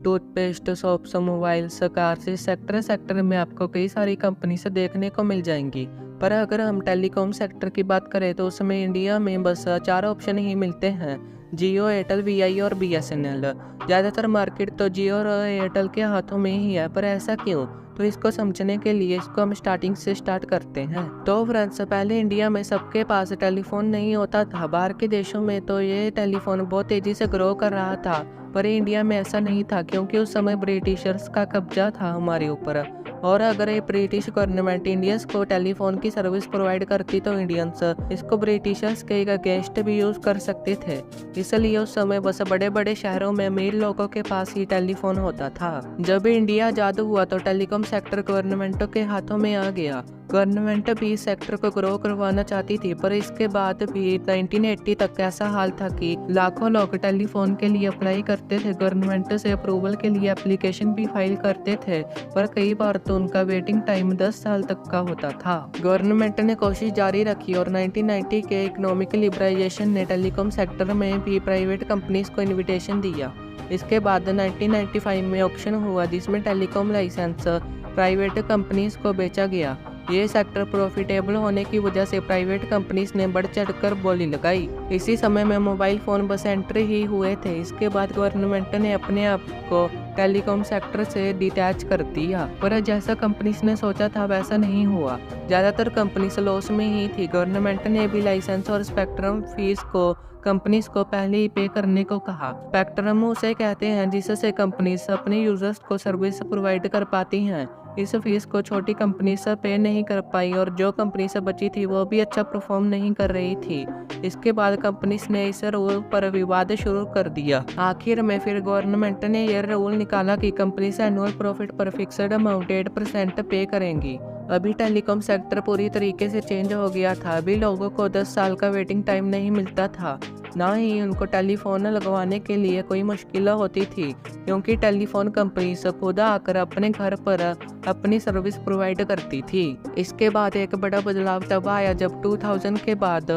Toothpaste, soaps, mobiles, cars, इस sector में आपको कई सारी कंपनी से देखने को मिल जाएंगी। पर अगर हम टेलीकॉम सेक्टर की बात करें तो उसमें इंडिया में बस 4 ऑप्शन ही मिलते हैं, जियो, एयरटेल, वीआई और बीएसएनएल। ज़्यादातर मार्केट तो जियो और एयरटेल के हाथों में ही है, पर ऐसा क्यों? तो इसको समझने के लिए इसको हम स्टार्टिंग से स्टार्ट करते हैं। तो फ्रेंड्स, पहले इंडिया में सबके पास टेलीफोन नहीं होता था। बाहर के देशों में तो ये टेलीफोन बहुत तेजी से ग्रो कर रहा था, पर इंडिया में ऐसा नहीं था, क्योंकि उस समय ब्रिटिशर्स का कब्जा था हमारे ऊपर। और अगर ये ब्रिटिश गवर्नमेंट इंडियंस को टेलीफोन की सर्विस प्रोवाइड करती तो इंडियंस इसको ब्रिटिशर्स के अगेंस्ट भी यूज कर सकते थे। इसलिए उस समय बस बड़े बड़े शहरों में अमीर लोगों के पास ही टेलीफोन होता था। जब इंडिया आजाद हुआ तो टेलीकॉम सेक्टर गवर्नमेंटों के हाथों में आ गया। गवर्नमेंट भी इस सेक्टर को ग्रो करवाना चाहती थी, पर इसके बाद भी 1980 तक ऐसा हाल था कि लाखों लोग टेलीफोन के लिए अप्लाई करते थे, गवर्नमेंट से अप्रूवल के लिए एप्लीकेशन भी फाइल करते थे, पर कई बार तो उनका वेटिंग टाइम 10 साल तक का होता था। गवर्नमेंट ने कोशिश जारी रखी और 1990 के इकोनॉमिक लिबरलाइजेशन ने टेलीकॉम सेक्टर में भी प्राइवेट कंपनीज को इन्विटेशन दिया। इसके बाद 1995 में ऑक्शन हुआ, जिसमें टेलीकॉम लाइसेंस प्राइवेट कंपनीज को बेचा गया। ये सेक्टर प्रॉफिटेबल होने की वजह से प्राइवेट कंपनीज ने बढ़ चढ़कर बोली लगाई। इसी समय में मोबाइल फोन बस एंट्री ही हुए थे। इसके बाद गवर्नमेंट ने अपने आप को टेलीकॉम सेक्टर से डिटैच कर दिया, पर जैसा कंपनीज ने सोचा था वैसा नहीं हुआ। ज़्यादातर कंपनीज लॉस में ही थी। गवर्नमेंट ने भी लाइसेंस और स्पेक्ट्रम फीस को कंपनीज को पहले ही पे करने को कहा। स्पेक्ट्रम उसे कहते हैं जिससे कंपनीज अपने यूजर्स को सर्विस प्रोवाइड कर पाती हैं। इस फीस को छोटी कंपनी से पे नहीं कर पाई और जो कंपनी से बची थी वो भी अच्छा परफॉर्म नहीं कर रही थी। इसके बाद कंपनीज ने इस रूल पर विवाद शुरू कर दिया। आखिर में फिर गवर्नमेंट ने यह रूल निकाला कि कंपनी से एनुअल प्रॉफिट पर फिक्स्ड अमाउंट 8% पे करेंगी। अभी टेलीकॉम सेक्टर पूरी तरीके से चेंज हो गया था। अभी लोगों को 10 साल का वेटिंग टाइम नहीं मिलता था, ना ही उनको टेलीफोन लगवाने के लिए कोई मुश्किल होती थी, क्योंकि टेलीफोन कंपनी से खुद आकर अपने घर पर अपनी सर्विस प्रोवाइड करती थी। इसके बाद एक बड़ा बदलाव तब आया जब 2000 के बाद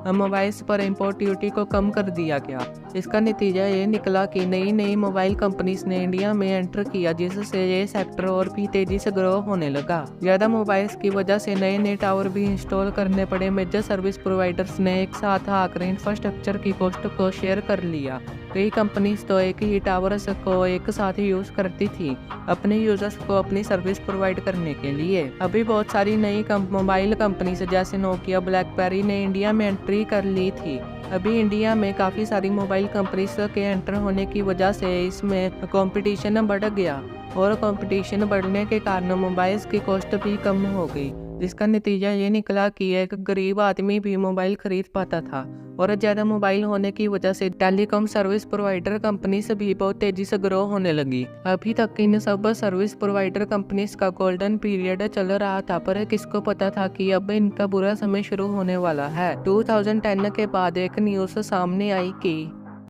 मोबाइल्स पर इम्पोर्ट ड्यूटी को कम कर दिया गया। इसका नतीजा ये निकला कि नई मोबाइल कंपनीज ने इंडिया में एंटर किया, जिससे ये सेक्टर और भी तेजी से ग्रो होने लगा। ज़्यादा मोबाइल्स की वजह से नए टावर भी इंस्टॉल करने पड़े। मेजर सर्विस प्रोवाइडर्स ने एक साथ आकर इंफ्रास्ट्रक्चर की कॉस्ट को शेयर कर लिया। कई कंपनीज तो एक ही टावर्स को एक साथ यूज करती थी अपने यूजर्स को अपनी सर्विस प्रोवाइड करने के लिए। अभी बहुत सारी नई मोबाइल कंपनीज जैसे नोकिया, ब्लैकबेरी ने इंडिया में एंट्री कर ली थी। अभी इंडिया में काफ़ी सारी मोबाइल कंपनीज के एंटर होने की वजह से इसमें कंपटीशन बढ़ गया और कंपटीशन बढ़ने के कारण मोबाइल्स की कॉस्ट भी कम हो गई, जिसका नतीजा ये निकला कि एक गरीब आदमी भी मोबाइल खरीद पाता था। और ज़्यादा मोबाइल होने की वजह से टेलीकॉम सर्विस प्रोवाइडर कंपनीज भी बहुत तेजी से ग्रो होने लगी। अभी तक इन सब सर्विस प्रोवाइडर कंपनीज का गोल्डन पीरियड चल रहा था, पर किसको पता था कि अब इनका बुरा समय शुरू होने वाला है। 2010 के बाद एक न्यूज़ सामने आई कि